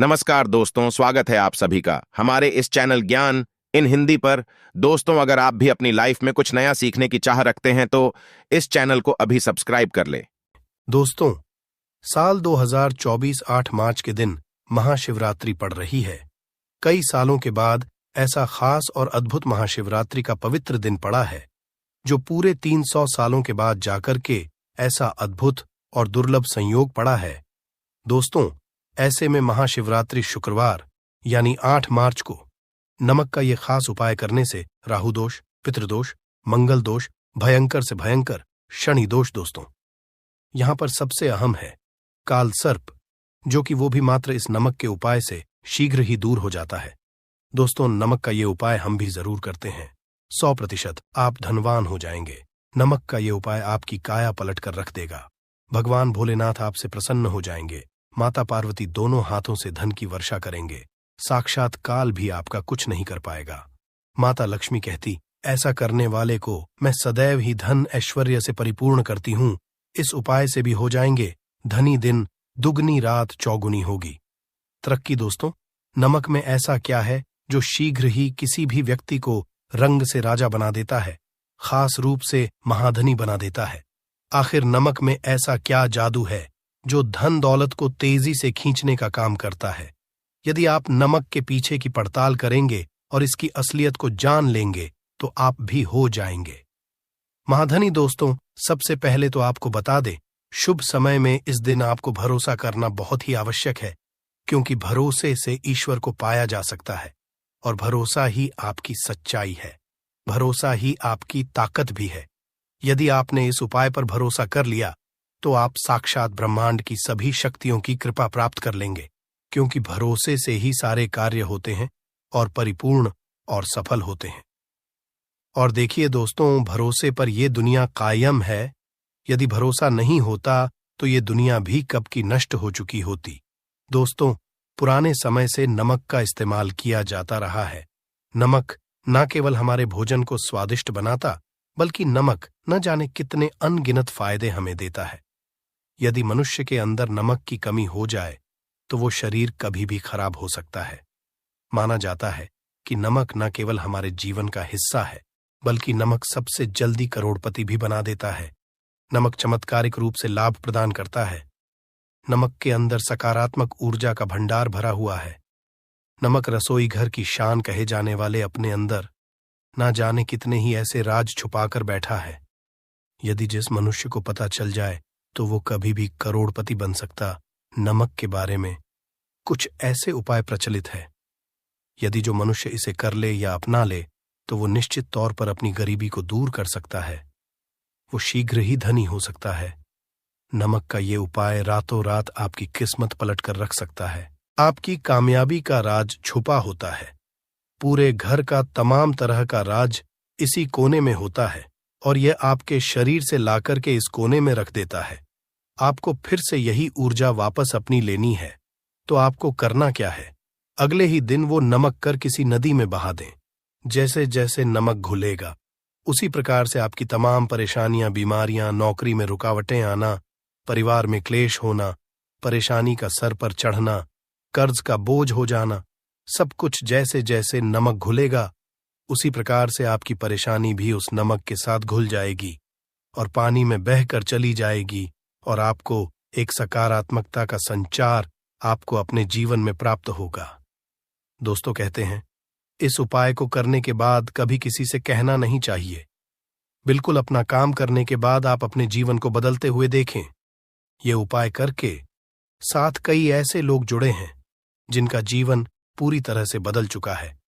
नमस्कार दोस्तों, स्वागत है आप सभी का हमारे इस चैनल ज्ञान इन हिंदी पर। दोस्तों, अगर आप भी अपनी लाइफ में कुछ नया सीखने की चाह रखते हैं तो इस चैनल को अभी सब्सक्राइब कर ले। दोस्तों, साल 2024 8 मार्च के दिन महाशिवरात्रि पड़ रही है। कई सालों के बाद ऐसा खास और अद्भुत महाशिवरात्रि का पवित्र दिन पड़ा है, जो पूरे 300 सालों के बाद जाकर के ऐसा अद्भुत और दुर्लभ संयोग पड़ा है। दोस्तों, ऐसे में महाशिवरात्रि शुक्रवार यानी 8 मार्च को नमक का ये खास उपाय करने से राहु दोष, पितृदोष, मंगल दोष, भयंकर से भयंकर शनि दोष दोस्तों, यहां पर सबसे अहम है काल सर्प, जो कि वो भी मात्र इस नमक के उपाय से शीघ्र ही दूर हो जाता है। दोस्तों, नमक का ये उपाय हम भी जरूर करते हैं। 100% आप धनवान हो जाएंगे। नमक का ये उपाय आपकी काया पलट कर रख देगा। भगवान भोलेनाथ आपसे प्रसन्न हो जाएंगे। माता पार्वती दोनों हाथों से धन की वर्षा करेंगे। साक्षात काल भी आपका कुछ नहीं कर पाएगा। माता लक्ष्मी कहती, ऐसा करने वाले को मैं सदैव ही धन ऐश्वर्य से परिपूर्ण करती हूं। इस उपाय से भी हो जाएंगे धनी दिन, दुगनी रात चौगुनी होगी। तरक्की दोस्तों, नमक में ऐसा क्या है जो शीघ्र ही किसी भी व्यक्ति को रंग से राजा बना देता है, खास रूप से महाधनी बना देता है? आखिर नमक में ऐसा क्या जादू है जो धन दौलत को तेजी से खींचने का काम करता है? यदि आप नमक के पीछे की पड़ताल करेंगे और इसकी असलियत को जान लेंगे तो आप भी हो जाएंगे महाधनी। दोस्तों, सबसे पहले तो आपको बता दें, शुभ समय में इस दिन आपको भरोसा करना बहुत ही आवश्यक है, क्योंकि भरोसे से ईश्वर को पाया जा सकता है और भरोसा ही आपकी सच्चाई है, भरोसा ही आपकी ताकत भी है। यदि आपने इस उपाय पर भरोसा कर लिया तो आप साक्षात ब्रह्मांड की सभी शक्तियों की कृपा प्राप्त कर लेंगे, क्योंकि भरोसे से ही सारे कार्य होते हैं और परिपूर्ण और सफल होते हैं। और देखिए दोस्तों, भरोसे पर यह दुनिया कायम है। यदि भरोसा नहीं होता तो ये दुनिया भी कब की नष्ट हो चुकी होती। दोस्तों, पुराने समय से नमक का इस्तेमाल किया जाता रहा है। नमक न केवल हमारे भोजन को स्वादिष्ट बनाता, बल्कि नमक न जाने कितने अनगिनत फायदे हमें देता है। यदि मनुष्य के अंदर नमक की कमी हो जाए तो वो शरीर कभी भी खराब हो सकता है। माना जाता है कि नमक न केवल हमारे जीवन का हिस्सा है, बल्कि नमक सबसे जल्दी करोड़पति भी बना देता है। नमक चमत्कारिक रूप से लाभ प्रदान करता है। नमक के अंदर सकारात्मक ऊर्जा का भंडार भरा हुआ है। नमक रसोई घर की शान कहे जाने वाले अपने अंदर ना जाने कितने ही ऐसे राज छुपाकर बैठा है। यदि जिस मनुष्य को पता चल जाए तो वो कभी भी करोड़पति बन सकता। नमक के बारे में कुछ ऐसे उपाय प्रचलित है, यदि जो मनुष्य इसे कर ले या अपना ले तो वो निश्चित तौर पर अपनी गरीबी को दूर कर सकता है। वो शीघ्र ही धनी हो सकता है। नमक का ये उपाय रातों रात आपकी किस्मत पलट कर रख सकता है। आपकी कामयाबी का राज छुपा होता है। पूरे घर का तमाम तरह का राज इसी कोने में होता है और यह आपके शरीर से लाकर के इस कोने में रख देता है। आपको फिर से यही ऊर्जा वापस अपनी लेनी है तो आपको करना क्या है? अगले ही दिन वो नमक कर किसी नदी में बहा दें। जैसे जैसे नमक घुलेगा उसी प्रकार से आपकी तमाम परेशानियां, बीमारियां, नौकरी में रुकावटें आना, परिवार में क्लेश होना, परेशानी का सर पर चढ़ना, कर्ज का बोझ हो जाना, सब कुछ जैसे जैसे नमक घुलेगा उसी प्रकार से आपकी परेशानी भी उस नमक के साथ घुल जाएगी और पानी में बहकर चली जाएगी और आपको एक सकारात्मकता का संचार आपको अपने जीवन में प्राप्त होगा। दोस्तों, कहते हैं इस उपाय को करने के बाद कभी किसी से कहना नहीं चाहिए। बिल्कुल अपना काम करने के बाद आप अपने जीवन को बदलते हुए देखें। ये उपाय करके साथ कई ऐसे लोग जुड़े हैं जिनका जीवन पूरी तरह से बदल चुका है।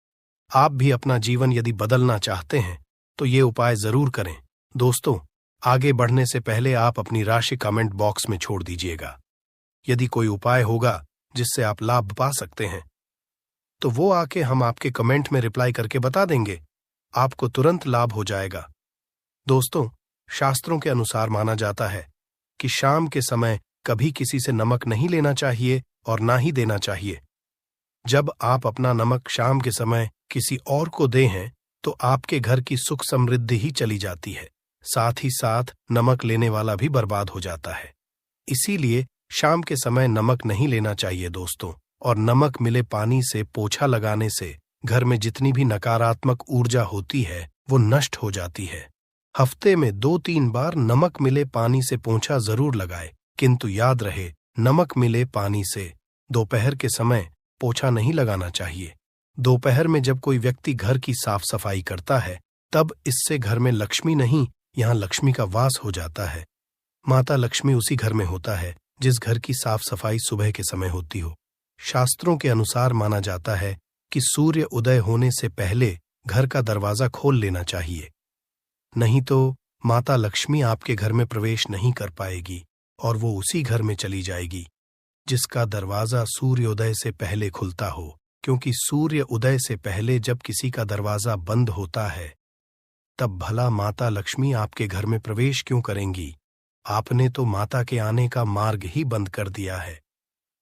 आप भी अपना जीवन यदि बदलना चाहते हैं तो ये उपाय जरूर करें। दोस्तों, आगे बढ़ने से पहले आप अपनी राशि कमेंट बॉक्स में छोड़ दीजिएगा। यदि कोई उपाय होगा जिससे आप लाभ पा सकते हैं तो वो आके हम आपके कमेंट में रिप्लाई करके बता देंगे। आपको तुरंत लाभ हो जाएगा। दोस्तों, शास्त्रों के अनुसार माना जाता है कि शाम के समय कभी किसी से नमक नहीं लेना चाहिए और ना ही देना चाहिए। जब आप अपना नमक शाम के समय किसी और को दे हैं तो आपके घर की सुख समृद्धि ही चली जाती है, साथ ही साथ नमक लेने वाला भी बर्बाद हो जाता है। इसीलिए शाम के समय नमक नहीं लेना चाहिए दोस्तों। और नमक मिले पानी से पोछा लगाने से घर में जितनी भी नकारात्मक ऊर्जा होती है वो नष्ट हो जाती है। हफ्ते में 2-3 बार नमक मिले पानी से पोंछा जरूर लगाए, किंतु याद रहे नमक मिले पानी से दोपहर के समय पोछा नहीं लगाना चाहिए। दोपहर में जब कोई व्यक्ति घर की साफ सफाई करता है तब इससे घर में लक्ष्मी नहीं, यहाँ लक्ष्मी का वास हो जाता है। माता लक्ष्मी उसी घर में होता है जिस घर की साफ सफाई सुबह के समय होती हो। शास्त्रों के अनुसार माना जाता है कि सूर्य उदय होने से पहले घर का दरवाजा खोल लेना चाहिए, नहीं तो माता लक्ष्मी आपके घर में प्रवेश नहीं कर पाएगी और वो उसी घर में चली जाएगी जिसका दरवाजा सूर्योदय से पहले खुलता हो, क्योंकि सूर्य उदय से पहले जब किसी का दरवाजा बंद होता है तब भला माता लक्ष्मी आपके घर में प्रवेश क्यों करेंगी? आपने तो माता के आने का मार्ग ही बंद कर दिया है।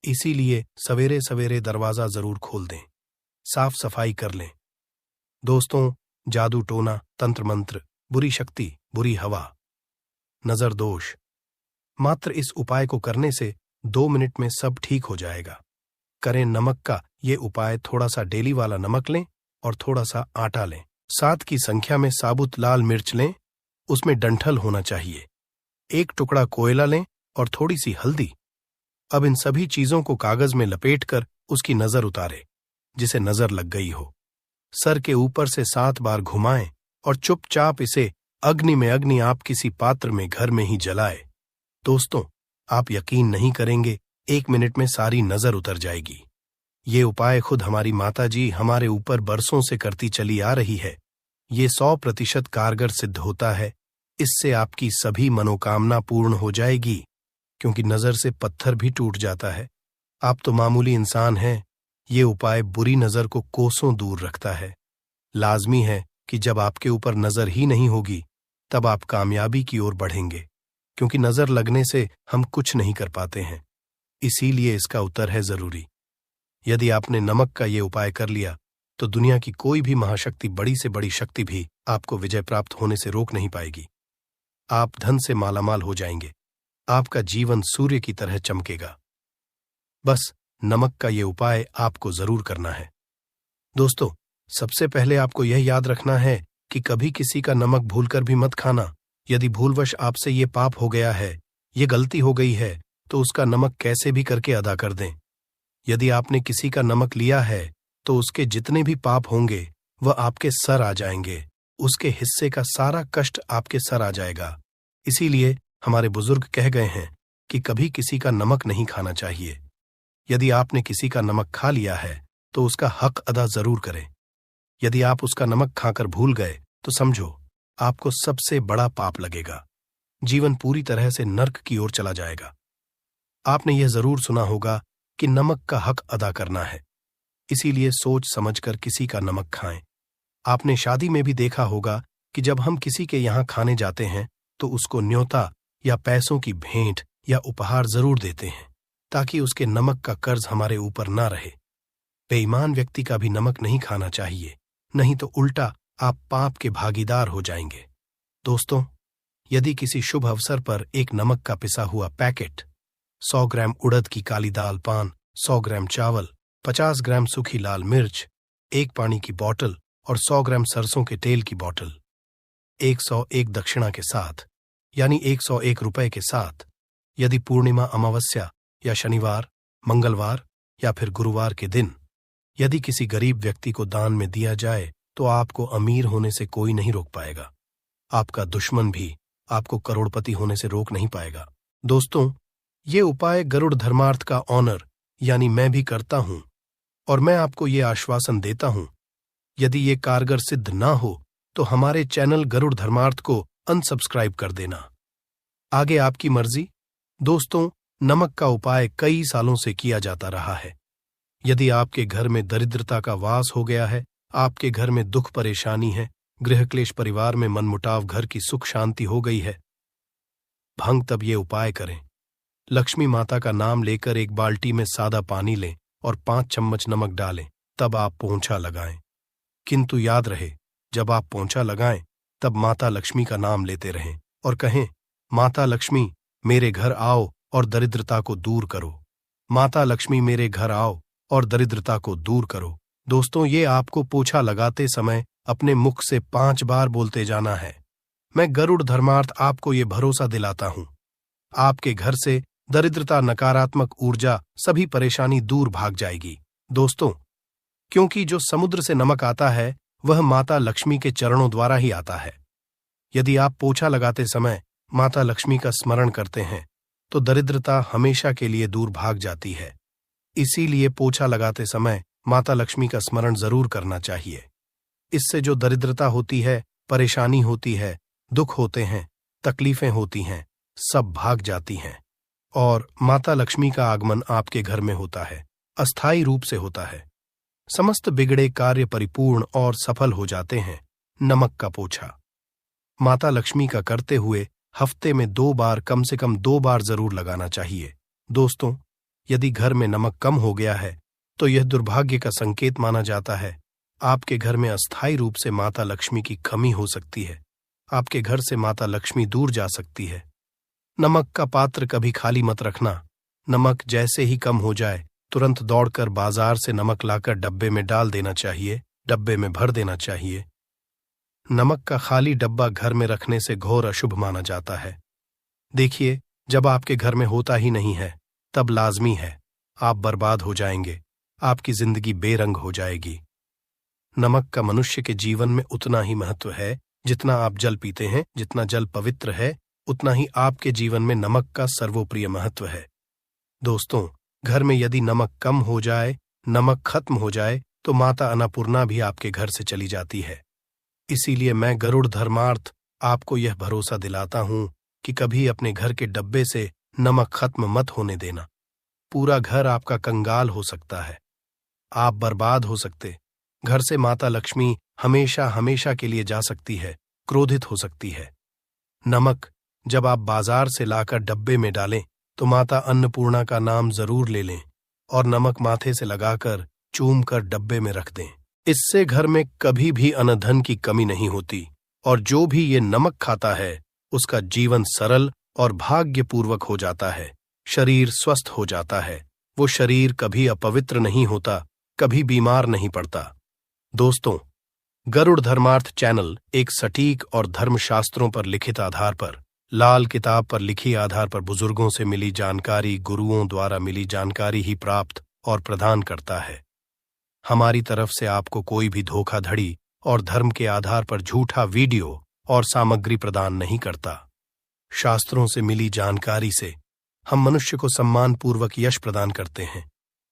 इसीलिए सवेरे सवेरे दरवाजा जरूर खोल दें, साफ सफाई कर लें। दोस्तों, जादू टोना, तंत्र मंत्र, बुरी शक्ति, बुरी हवा, नजर दोष, मात्र इस उपाय को करने से 2 मिनट में सब ठीक हो जाएगा। करें नमक का ये उपाय। थोड़ा सा डेली वाला नमक लें और थोड़ा सा आटा लें। 7 की संख्या में साबुत लाल मिर्च लें, उसमें डंठल होना चाहिए। 1 टुकड़ा कोयला लें और थोड़ी सी हल्दी। अब इन सभी चीजों को कागज में लपेटकर उसकी नजर उतारे जिसे नजर लग गई हो। सर के ऊपर से 7 बार घुमाएं और चुपचाप इसे अग्नि में अग्नि आप किसी पात्र में घर में ही जलाए। दोस्तों, आप यकीन नहीं करेंगे, 1 मिनट में सारी नजर उतर जाएगी। ये उपाय खुद हमारी माताजी हमारे ऊपर बरसों से करती चली आ रही है। ये 100% कारगर सिद्ध होता है। इससे आपकी सभी मनोकामना पूर्ण हो जाएगी, क्योंकि नजर से पत्थर भी टूट जाता है। आप तो मामूली इंसान हैं, ये उपाय बुरी नजर को कोसों दूर रखता है। लाजमी है कि जब आपके ऊपर नजर ही नहीं होगी तब आप कामयाबी की ओर बढ़ेंगे, क्योंकि नजर लगने से हम कुछ नहीं कर पाते हैं। इसीलिए इसका उत्तर है जरूरी। यदि आपने नमक का ये उपाय कर लिया तो दुनिया की कोई भी महाशक्ति, बड़ी से बड़ी शक्ति भी आपको विजय प्राप्त होने से रोक नहीं पाएगी। आप धन से मालामाल हो जाएंगे। आपका जीवन सूर्य की तरह चमकेगा। बस नमक का ये उपाय आपको जरूर करना है। दोस्तों, सबसे पहले आपको यह याद रखना है कि कभी किसी का नमक भूलकर भी मत खाना। यदि भूलवश आपसे ये पाप हो गया है, ये गलती हो गई है, तो उसका नमक कैसे भी करके अदा कर दें। यदि आपने किसी का नमक लिया है तो उसके जितने भी पाप होंगे वह आपके सर आ जाएंगे। उसके हिस्से का सारा कष्ट आपके सर आ जाएगा। इसीलिए हमारे बुजुर्ग कह गए हैं कि कभी किसी का नमक नहीं खाना चाहिए। यदि आपने किसी का नमक खा लिया है तो उसका हक अदा जरूर करें। यदि आप उसका नमक खाकर भूल गए तो समझो आपको सबसे बड़ा पाप लगेगा। जीवन पूरी तरह से नर्क की ओर चला जाएगा। आपने यह जरूर सुना होगा कि नमक का हक अदा करना है, इसीलिए सोच समझकर किसी का नमक खाएं। आपने शादी में भी देखा होगा कि जब हम किसी के यहाँ खाने जाते हैं तो उसको न्योता या पैसों की भेंट या उपहार जरूर देते हैं, ताकि उसके नमक का कर्ज हमारे ऊपर ना रहे। बेईमान व्यक्ति का भी नमक नहीं खाना चाहिए, नहीं तो उल्टा आप पाप के भागीदार हो जाएंगे। दोस्तों, यदि किसी शुभ अवसर पर एक नमक का पिसा हुआ पैकेट, 100 ग्राम उड़द की काली दाल पान, 100 ग्राम चावल, 50 ग्राम सूखी लाल मिर्च, 1 पानी की बोतल और 100 ग्राम सरसों के तेल की बोतल 101 दक्षिणा के साथ, यानी 101 रुपए के साथ, यदि पूर्णिमा, अमावस्या या शनिवार, मंगलवार या फिर गुरुवार के दिन यदि किसी गरीब व्यक्ति को दान में दिया जाए तो आपको अमीर होने से कोई नहीं रोक पाएगा। आपका दुश्मन भी आपको करोड़पति होने से रोक नहीं पाएगा। दोस्तों, ये उपाय गरुड़ धर्मार्थ का ऑनर यानी मैं भी करता हूं, और मैं आपको ये आश्वासन देता हूं, यदि ये कारगर सिद्ध ना हो तो हमारे चैनल गरुड़ धर्मार्थ को अनसब्सक्राइब कर देना। आगे आपकी मर्जी। दोस्तों, नमक का उपाय कई सालों से किया जाता रहा है। यदि आपके घर में दरिद्रता का वास हो गया है, आपके घर में दुख परेशानी है, गृह क्लेश, परिवार में मनमुटाव, घर की सुख शांति हो गई है, भंग तब ये उपाय करें। लक्ष्मी माता का नाम लेकर 1 बाल्टी में सादा पानी लें और 5 चम्मच नमक डालें, तब आप पोंछा लगाएं। किंतु याद रहे, जब आप पोंछा लगाएं तब माता लक्ष्मी का नाम लेते रहें और कहें, माता लक्ष्मी मेरे घर आओ और दरिद्रता को दूर करो। माता लक्ष्मी मेरे घर आओ और दरिद्रता को दूर करो। दोस्तों, ये आपको पोछा लगाते समय अपने मुख से 5 बार बोलते जाना है। मैं गरुड़ धर्मार्थ आपको ये भरोसा दिलाता हूं, आपके घर से दरिद्रता, नकारात्मक ऊर्जा, सभी परेशानी दूर भाग जाएगी। दोस्तों, क्योंकि जो समुद्र से नमक आता है वह माता लक्ष्मी के चरणों द्वारा ही आता है। यदि आप पोछा लगाते समय माता लक्ष्मी का स्मरण करते हैं तो दरिद्रता हमेशा के लिए दूर भाग जाती है। इसीलिए पोछा लगाते समय माता लक्ष्मी का स्मरण जरूर करना चाहिए। इससे जो दरिद्रता होती है, परेशानी होती है, दुख होते हैं, तकलीफें होती हैं, सब भाग जाती हैं और माता लक्ष्मी का आगमन आपके घर में होता है, अस्थायी रूप से होता है। समस्त बिगड़े कार्य परिपूर्ण और सफल हो जाते हैं। नमक का पोछा माता लक्ष्मी का करते हुए हफ्ते में 2 बार, कम से कम 2 बार जरूर लगाना चाहिए। दोस्तों, यदि घर में नमक कम हो गया है तो यह दुर्भाग्य का संकेत माना जाता है। आपके घर में अस्थायी रूप से माता लक्ष्मी की कमी हो सकती है। आपके घर से माता लक्ष्मी दूर जा सकती है। नमक का पात्र कभी खाली मत रखना। नमक जैसे ही कम हो जाए तुरंत दौड़कर बाजार से नमक लाकर डब्बे में डाल देना चाहिए, डब्बे में भर देना चाहिए। नमक का खाली डब्बा घर में रखने से घोर अशुभ माना जाता है। देखिए, जब आपके घर में होता ही नहीं है तब लाजमी है आप बर्बाद हो जाएंगे, आपकी जिंदगी बेरंग हो जाएगी। नमक का मनुष्य के जीवन में उतना ही महत्व है जितना आप जल पीते हैं। जितना जल पवित्र है उतना ही आपके जीवन में नमक का सर्वोप्रिय महत्व है। दोस्तों, घर में यदि नमक कम हो जाए, नमक खत्म हो जाए तो माता अन्नपूर्णा भी आपके घर से चली जाती है। इसीलिए मैं गरुड़ धर्मार्थ आपको यह भरोसा दिलाता हूं कि कभी अपने घर के डब्बे से नमक खत्म मत होने देना। पूरा घर आपका कंगाल हो सकता है, आप बर्बाद हो सकते। घर से माता लक्ष्मी हमेशा हमेशा के लिए जा सकती है, क्रोधित हो सकती है। नमक जब आप बाजार से लाकर डब्बे में डालें तो माता अन्नपूर्णा का नाम जरूर ले लें और नमक माथे से लगाकर चूम कर डब्बे में रख दें। इससे घर में कभी भी अन्न-धन की कमी नहीं होती और जो भी ये नमक खाता है उसका जीवन सरल और भाग्यपूर्वक हो जाता है। शरीर स्वस्थ हो जाता है। वो शरीर कभी अपवित्र नहीं होता, कभी बीमार नहीं पड़ता। दोस्तों, गरुड़ धर्मार्थ चैनल एक सटीक और धर्मशास्त्रों पर लिखित आधार पर, लाल किताब पर लिखी आधार पर बुजुर्गों से मिली जानकारी, गुरुओं द्वारा मिली जानकारी ही प्राप्त और प्रदान करता है। हमारी तरफ से आपको कोई भी धोखाधड़ी और धर्म के आधार पर झूठा वीडियो और सामग्री प्रदान नहीं करता। शास्त्रों से मिली जानकारी से हम मनुष्य को सम्मानपूर्वक यश प्रदान करते हैं।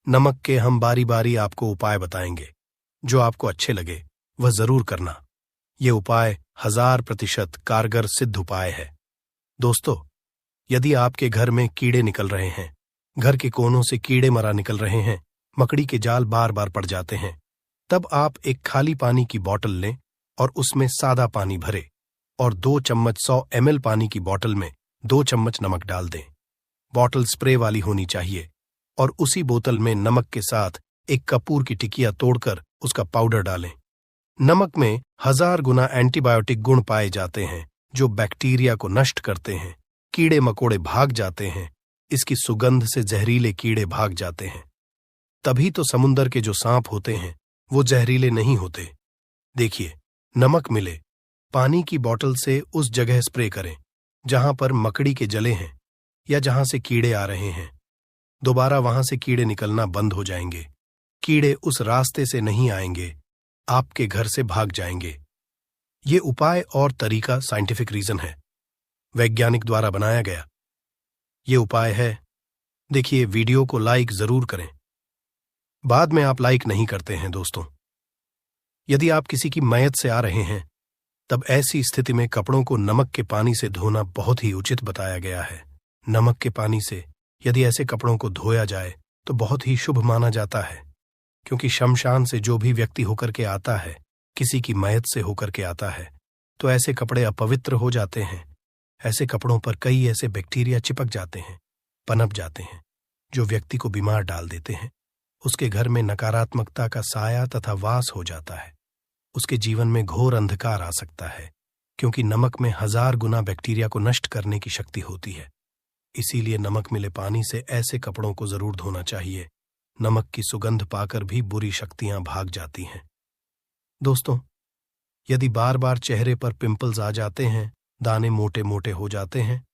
नमक के हम बारी बारी आपको उपाय बताएंगे। जो आपको अच्छे लगे वह जरूर करना। ये उपाय 1000% कारगर सिद्ध उपाय है। दोस्तों, यदि आपके घर में कीड़े निकल रहे हैं, घर के कोनों से कीड़े मरा निकल रहे हैं, मकड़ी के जाल बार बार पड़ जाते हैं, तब आप एक खाली पानी की बोतल लें और उसमें सादा पानी भरें और 2 चम्मच 100 ml पानी की बोतल में 2 चम्मच नमक डाल दें। बोतल स्प्रे वाली होनी चाहिए और उसी बोतल में नमक के साथ एक कपूर की टिकिया तोड़कर उसका पाउडर डालें। नमक में 1000 गुना एंटीबायोटिक गुण पाए जाते हैं जो बैक्टीरिया को नष्ट करते हैं। कीड़े मकोड़े भाग जाते हैं। इसकी सुगंध से जहरीले कीड़े भाग जाते हैं। तभी तो समुंदर के जो सांप होते हैं वो जहरीले नहीं होते। देखिए, नमक मिले, पानी की बोतल से उस जगह स्प्रे करें जहां पर मकड़ी के जले हैं या जहां से कीड़े आ रहे हैं। दोबारा वहां से कीड़े निकलना बंद हो जाएंगे। कीड़े उस रास्ते से नहीं आएंगे, आपके घर से भाग जाएंगे। ये उपाय और तरीका साइंटिफिक रीजन है, वैज्ञानिक द्वारा बनाया गया ये उपाय है। देखिए, वीडियो को लाइक जरूर करें। बाद में आप लाइक नहीं करते हैं। दोस्तों, यदि आप किसी की मैयत से आ रहे हैं तब ऐसी स्थिति में कपड़ों को नमक के पानी से धोना बहुत ही उचित बताया गया है। नमक के पानी से यदि ऐसे कपड़ों को धोया जाए तो बहुत ही शुभ माना जाता है, क्योंकि शमशान से जो भी व्यक्ति होकर के आता है, किसी की मैयत से होकर के आता है, तो ऐसे कपड़े अपवित्र हो जाते हैं। ऐसे कपड़ों पर कई ऐसे बैक्टीरिया चिपक जाते हैं, पनप जाते हैं, जो व्यक्ति को बीमार डाल देते हैं। उसके घर में नकारात्मकता का साया तथा वास हो जाता है। उसके जीवन में घोर अंधकार आ सकता है, क्योंकि नमक में 1000 गुना बैक्टीरिया को नष्ट करने की शक्ति होती है। इसीलिए नमक मिले पानी से ऐसे कपड़ों को जरूर धोना चाहिए। नमक की सुगंध पाकर भी बुरी शक्तियां भाग जाती हैं। दोस्तों, यदि बार बार चेहरे पर पिंपल्स आ जाते हैं, दाने मोटे मोटे हो जाते हैं,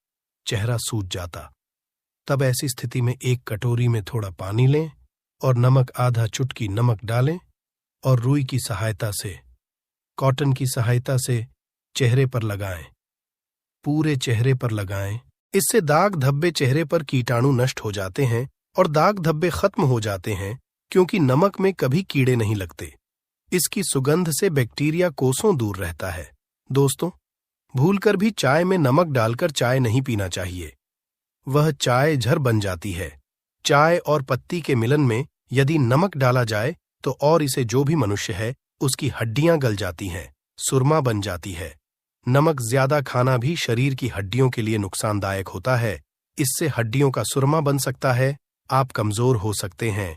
चेहरा सूज जाता, तब ऐसी स्थिति में एक कटोरी में थोड़ा पानी लें और नमक आधा चुटकी नमक डालें और रुई की सहायता से, कॉटन की सहायता से चेहरे पर लगाएं। पूरे चेहरे पर लगाएं। इससे दाग धब्बे चेहरे पर कीटाणु नष्ट हो जाते हैं और दाग धब्बे खत्म हो जाते हैं, क्योंकि नमक में कभी कीड़े नहीं लगते। इसकी सुगंध से बैक्टीरिया कोसों दूर रहता है। दोस्तों, भूलकर भी चाय में नमक डालकर चाय नहीं पीना चाहिए। वह चाय जहर बन जाती है। चाय और पत्ती के मिलन में यदि नमक डाला जाए तो और इसे जो भी मनुष्य है उसकी हड्डियां गल जाती हैं, सुरमा बन जाती है। नमक ज्यादा खाना भी शरीर की हड्डियों के लिए नुकसानदायक होता है। इससे हड्डियों का सुरमा बन सकता है, आप कमजोर हो सकते हैं।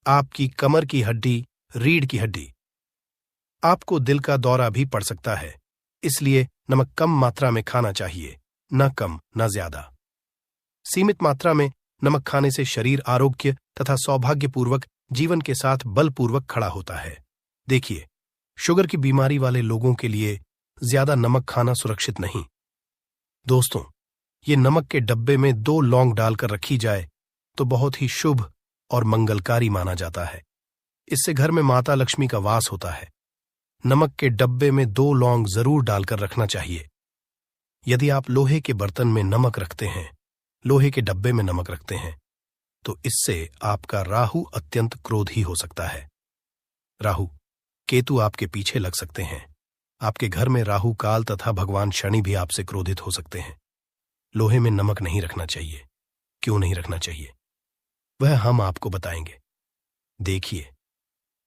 आपकी कमर की हड्डी, रीढ़ की हड्डी, आपको दिल का दौरा भी पड़ सकता है। इसलिए नमक कम मात्रा में खाना चाहिए, न कम न ज्यादा। सीमित मात्रा में नमक खाने से शरीर आरोग्य तथा सौभाग्यपूर्वक जीवन के साथ बलपूर्वक खड़ा होता है। देखिए, शुगर की बीमारी वाले लोगों के लिए ज्यादा नमक खाना सुरक्षित नहीं। दोस्तों, ये नमक के डब्बे में 2 लौंग डालकर रखी जाए तो बहुत ही शुभ और मंगलकारी माना जाता है। इससे घर में माता लक्ष्मी का वास होता है। नमक के डब्बे में 2 लौंग जरूर डालकर रखना चाहिए। यदि आप लोहे के बर्तन में नमक रखते हैं, लोहे के डब्बे में नमक रखते हैं, तो इससे आपका राहु अत्यंत क्रोधी हो सकता है। राहु, केतु आपके पीछे लग सकते हैं। आपके घर में राहु काल तथा भगवान शनि भी आपसे क्रोधित हो सकते हैं। लोहे में नमक नहीं रखना चाहिए। क्यों नहीं रखना चाहिए, वह हम आपको बताएंगे। देखिए,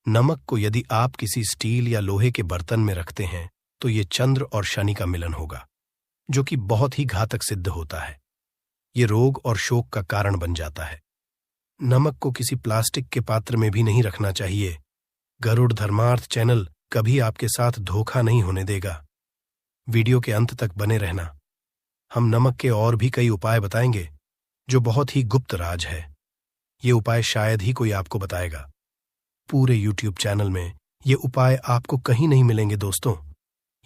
नमक को यदि आप किसी स्टील या लोहे के बर्तन में रखते हैं तो ये चंद्र और शनि का मिलन होगा, जो कि बहुत ही घातक सिद्ध होता है। ये रोग और शोक का कारण बन जाता है। नमक को किसी प्लास्टिक के पात्र में भी नहीं रखना चाहिए। गरुड़ धर्मार्थ चैनल कभी आपके साथ धोखा नहीं होने देगा। वीडियो के अंत तक बने रहना। हम नमक के और भी कई उपाय बताएंगे जो बहुत ही गुप्त राज है। ये उपाय शायद ही कोई आपको बताएगा। पूरे YouTube चैनल में ये उपाय आपको कहीं नहीं मिलेंगे। दोस्तों,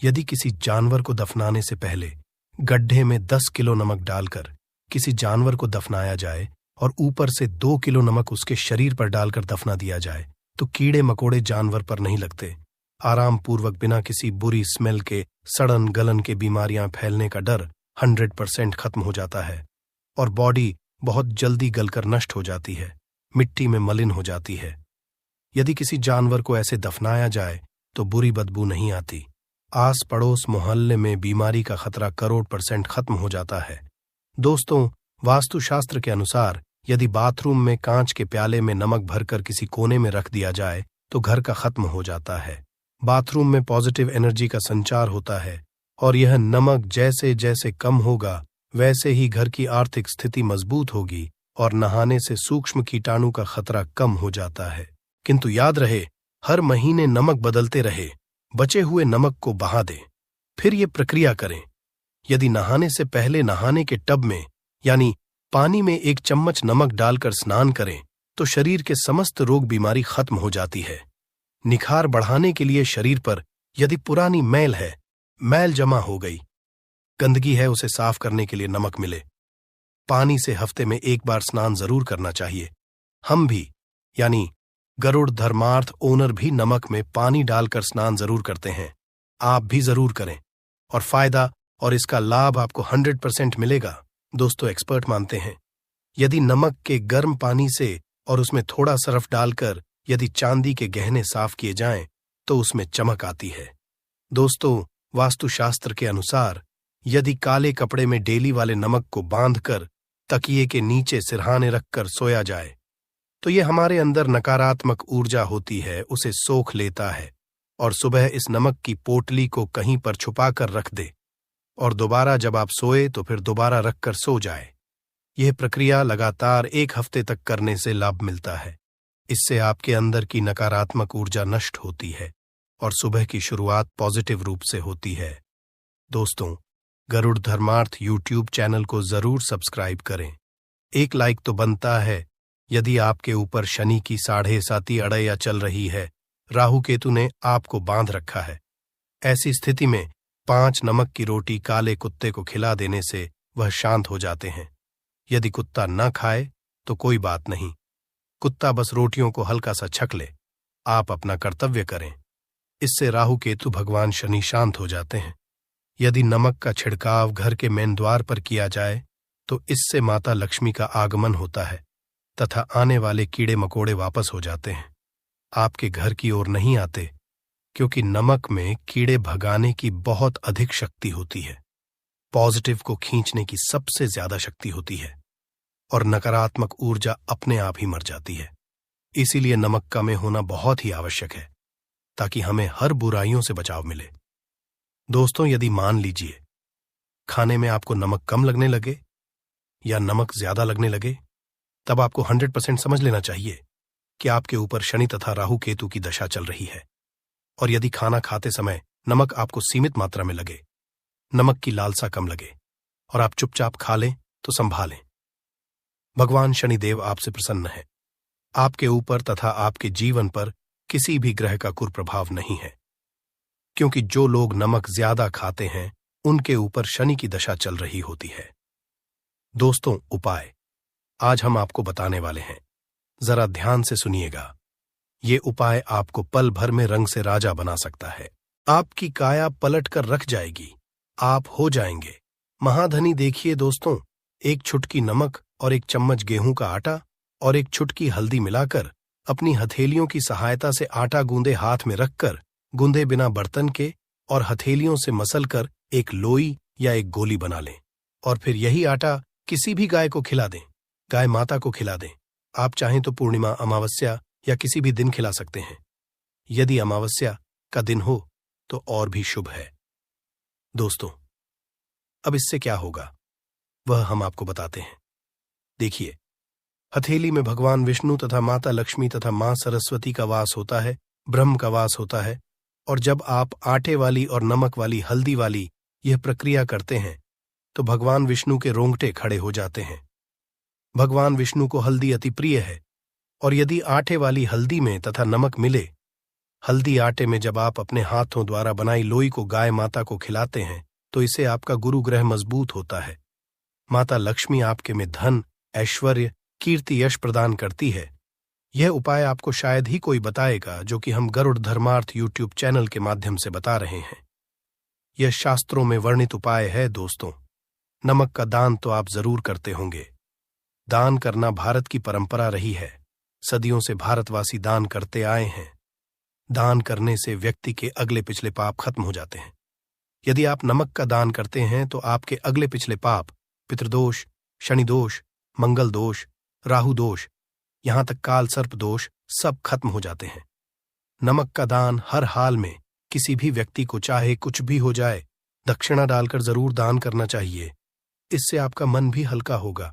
यदि किसी जानवर को दफनाने से पहले गड्ढे में 10 किलो नमक डालकर किसी जानवर को दफनाया जाए और ऊपर से 2 किलो नमक उसके शरीर पर डालकर दफना दिया जाए तो कीड़े मकोड़े जानवर पर नहीं लगते। आराम पूर्वक बिना किसी बुरी स्मेल के, सड़न गलन के बीमारियां फैलने का डर 100% खत्म हो जाता है और बॉडी बहुत जल्दी गलकर नष्ट हो जाती है, मिट्टी में मलिन हो जाती है। यदि किसी जानवर को ऐसे दफनाया जाए तो बुरी बदबू नहीं आती। आस पड़ोस मोहल्ले में बीमारी का खतरा करोड़ % खत्म हो जाता है। दोस्तों, वास्तुशास्त्र के अनुसार यदि बाथरूम में कांच के प्याले में नमक भरकर किसी कोने में रख दिया जाए तो घर का खत्म हो जाता है। बाथरूम में पॉजिटिव एनर्जी का संचार होता है और यह नमक जैसे जैसे कम होगा वैसे ही घर की आर्थिक स्थिति मजबूत होगी और नहाने से सूक्ष्म कीटाणु का खतरा कम हो जाता है। किंतु याद रहे, हर महीने नमक बदलते रहे। बचे हुए नमक को बहा दें, फिर ये प्रक्रिया करें। यदि नहाने से पहले नहाने के टब में यानी पानी में 1 चम्मच नमक डालकर स्नान करें तो शरीर के समस्त रोग बीमारी खत्म हो जाती है। निखार बढ़ाने के लिए शरीर पर यदि पुरानी मैल है, मैल जमा हो गई, गंदगी है, उसे साफ करने के लिए नमक मिले। पानी से हफ्ते में 1 बार स्नान जरूर करना चाहिए। हम भी यानी गरुड़ धर्मार्थ ओनर भी नमक में पानी डालकर स्नान जरूर करते हैं। आप भी जरूर करें और फायदा और इसका लाभ आपको 100% मिलेगा। दोस्तों, एक्सपर्ट मानते हैं यदि नमक के गर्म पानी से और उसमें थोड़ा सर्फ डालकर यदि चांदी के गहने साफ किए जाएं तो उसमें चमक आती है। दोस्तों, वास्तुशास्त्र के अनुसार यदि काले कपड़े में डेली वाले नमक को बांधकर तकिए के नीचे सिरहाने रखकर सोया जाए तो ये हमारे अंदर नकारात्मक ऊर्जा होती है, उसे सोख लेता है और सुबह इस नमक की पोटली को कहीं पर छुपाकर रख दे और दोबारा जब आप सोए तो फिर दोबारा रखकर सो जाए। यह प्रक्रिया लगातार 1 हफ्ते तक करने से लाभ मिलता है। इससे आपके अंदर की नकारात्मक ऊर्जा नष्ट होती है और सुबह की शुरुआत पॉजिटिव रूप से होती है। दोस्तों, गरुड़ धर्मार्थ YouTube चैनल को जरूर सब्सक्राइब करें। 1 लाइक तो बनता है। यदि आपके ऊपर शनि की 7.5 अड़ैया चल रही है, राहु केतु ने आपको बांध रखा है, ऐसी स्थिति में 5 नमक की रोटी काले कुत्ते को खिला देने से वह शांत हो जाते हैं। यदि कुत्ता न खाए तो कोई बात नहीं, कुत्ता बस रोटियों को हल्का सा छक ले, आप अपना कर्तव्य करें। इससे राहु केतु भगवान शनि शांत हो जाते हैं। यदि नमक का छिड़काव घर के मेन द्वार पर किया जाए तो इससे माता लक्ष्मी का आगमन होता है तथा आने वाले कीड़े मकोड़े वापस हो जाते हैं, आपके घर की ओर नहीं आते, क्योंकि नमक में कीड़े भगाने की बहुत अधिक शक्ति होती है, पॉजिटिव को खींचने की सबसे ज्यादा शक्ति होती है और नकारात्मक ऊर्जा अपने आप ही मर जाती है। इसीलिए नमक का में होना बहुत ही आवश्यक है ताकि हमें हर बुराइयों से बचाव मिले। दोस्तों, यदि मान लीजिए खाने में आपको नमक कम लगने लगे या नमक ज्यादा लगने लगे, तब आपको 100% समझ लेना चाहिए कि आपके ऊपर शनि तथा राहु केतु की दशा चल रही है। और यदि खाना खाते समय नमक आपको सीमित मात्रा में लगे, नमक की लालसा कम लगे और आप चुपचाप खा लें तो संभालें, भगवान शनिदेव आपसे प्रसन्न है। आपके ऊपर तथा आपके जीवन पर किसी भी ग्रह का कुप्रभाव नहीं है, क्योंकि जो लोग नमक ज्यादा खाते हैं उनके ऊपर शनि की दशा चल रही होती है। दोस्तों, उपाय आज हम आपको बताने वाले हैं, जरा ध्यान से सुनिएगा। ये उपाय आपको पल भर में रंग से राजा बना सकता है। आपकी काया पलट कर रख जाएगी, आप हो जाएंगे महाधनी। देखिए दोस्तों, एक चुटकी नमक और एक चम्मच गेहूं का आटा और एक चुटकी हल्दी मिलाकर अपनी हथेलियों की सहायता से आटा गूंदे हाथ में रखकर गूंदे बिना बर्तन के और हथेलियों से मसलकर एक लोई या एक गोली बना लें और फिर यही आटा किसी भी गाय को खिला दें, गाय माता को खिला दें। आप चाहें तो पूर्णिमा, अमावस्या या किसी भी दिन खिला सकते हैं। यदि अमावस्या का दिन हो तो और भी शुभ है। दोस्तों, अब इससे क्या होगा वह हम आपको बताते हैं। देखिए, हथेली में भगवान विष्णु तथा माता लक्ष्मी तथा मां सरस्वती का वास होता है, ब्रह्म का वास होता है। और जब आप आटे वाली और नमक वाली हल्दी वाली यह प्रक्रिया करते हैं तो भगवान विष्णु के रोंगटे खड़े हो जाते हैं। भगवान विष्णु को हल्दी अति प्रिय है और यदि आटे वाली हल्दी में तथा नमक मिले, हल्दी आटे में जब आप अपने हाथों द्वारा बनाई लोई को गाय माता को खिलाते हैं तो इससे आपका गुरु ग्रह मजबूत होता है। माता लक्ष्मी आपके में धन, ऐश्वर्य, कीर्ति, यश प्रदान करती है। यह उपाय आपको शायद ही कोई बताएगा, जो कि हम गरुड़ धर्मार्थ यूट्यूब चैनल के माध्यम से बता रहे हैं। यह शास्त्रों में वर्णित उपाय है। दोस्तों, नमक का दान तो आप जरूर करते होंगे। दान करना भारत की परंपरा रही है, सदियों से भारतवासी दान करते आए हैं। दान करने से व्यक्ति के अगले पिछले पाप खत्म हो जाते हैं। यदि आप नमक का दान करते हैं तो आपके अगले पिछले पाप, पितृदोष, शनि दोष, मंगल दोष, राहु दोष, यहां तक काल सर्प दोष सब खत्म हो जाते हैं। नमक का दान हर हाल में किसी भी व्यक्ति को, चाहे कुछ भी हो जाए, दक्षिणा डालकर जरूर दान करना चाहिए। इससे आपका मन भी हल्का होगा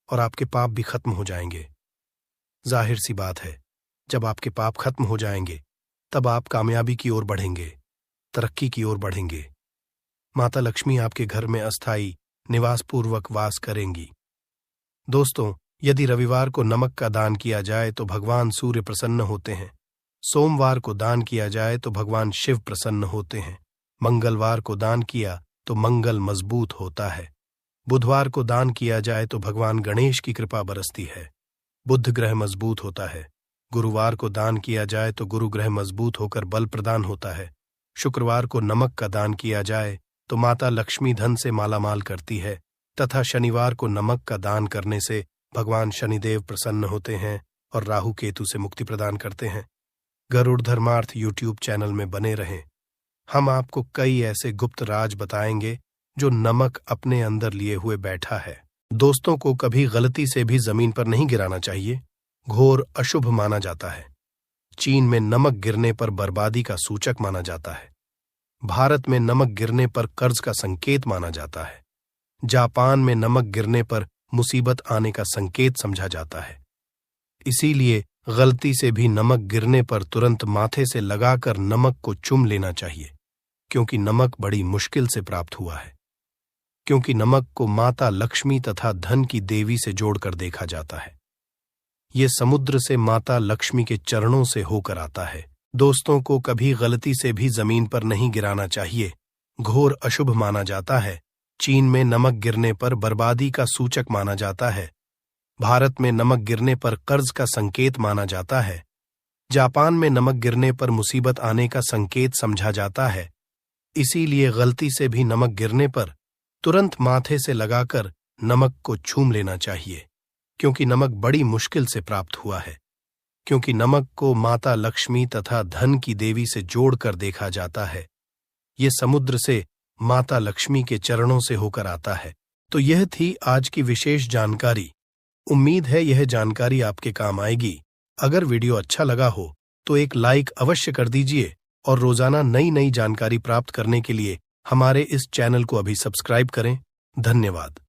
और आपके पाप भी खत्म हो जाएंगे। जाहिर सी बात है, जब आपके पाप खत्म हो जाएंगे तब आप कामयाबी की ओर बढ़ेंगे, तरक्की की ओर बढ़ेंगे। माता लक्ष्मी आपके घर में अस्थायी निवास पूर्वक वास करेंगी। दोस्तों, यदि रविवार को नमक का दान किया जाए तो भगवान सूर्य प्रसन्न होते हैं। सोमवार को दान किया जाए तो भगवान शिव प्रसन्न होते हैं। मंगलवार को दान किया तो मंगल मजबूत होता है। बुधवार को दान किया जाए तो भगवान गणेश की कृपा बरसती है, बुध ग्रह मजबूत होता है। गुरुवार को दान किया जाए तो गुरु ग्रह मजबूत होकर बल प्रदान होता है। शुक्रवार को नमक का दान किया जाए तो माता लक्ष्मी धन से मालामाल करती है तथा शनिवार को नमक का दान करने से भगवान शनिदेव प्रसन्न होते हैं और राहु केतु से मुक्ति प्रदान करते हैं। गरुड़ धर्मार्थ यूट्यूब चैनल में बने रहें। हम आपको कई ऐसे गुप्त राज बताएंगे जो नमक अपने अंदर लिए हुए बैठा है। दोस्तों को कभी गलती से भी जमीन पर नहीं गिराना चाहिए, घोर अशुभ माना जाता है। चीन में नमक गिरने पर बर्बादी का सूचक माना जाता है। भारत में नमक गिरने पर कर्ज का संकेत माना जाता है। जापान में नमक गिरने पर मुसीबत आने का संकेत समझा जाता है। इसीलिए गलती से भी नमक गिरने पर तुरंत माथे से लगाकर नमक को चूम लेना चाहिए, क्योंकि नमक बड़ी मुश्किल से प्राप्त हुआ है। क्योंकि नमक को माता लक्ष्मी तथा धन की देवी से जोड़कर देखा जाता है। ये समुद्र से माता लक्ष्मी के चरणों से होकर आता है। दोस्तों को कभी गलती से भी जमीन पर नहीं गिराना चाहिए, घोर अशुभ माना जाता है। चीन में नमक गिरने पर बर्बादी का सूचक माना जाता है। भारत में नमक गिरने पर कर्ज का संकेत माना जाता है। जापान में नमक गिरने पर मुसीबत आने का संकेत समझा जाता है। इसीलिए गलती से भी नमक गिरने पर तुरंत माथे से लगाकर नमक को छूम लेना चाहिए, क्योंकि नमक बड़ी मुश्किल से प्राप्त हुआ है। क्योंकि नमक को माता लक्ष्मी तथा धन की देवी से जोड़कर देखा जाता है। ये समुद्र से माता लक्ष्मी के चरणों से होकर आता है। तो यह थी आज की विशेष जानकारी। उम्मीद है यह जानकारी आपके काम आएगी। अगर वीडियो अच्छा लगा हो तो एक लाइक अवश्य कर दीजिए और रोजाना नई नई जानकारी प्राप्त करने के लिए हमारे इस चैनल को अभी सब्सक्राइब करें। धन्यवाद।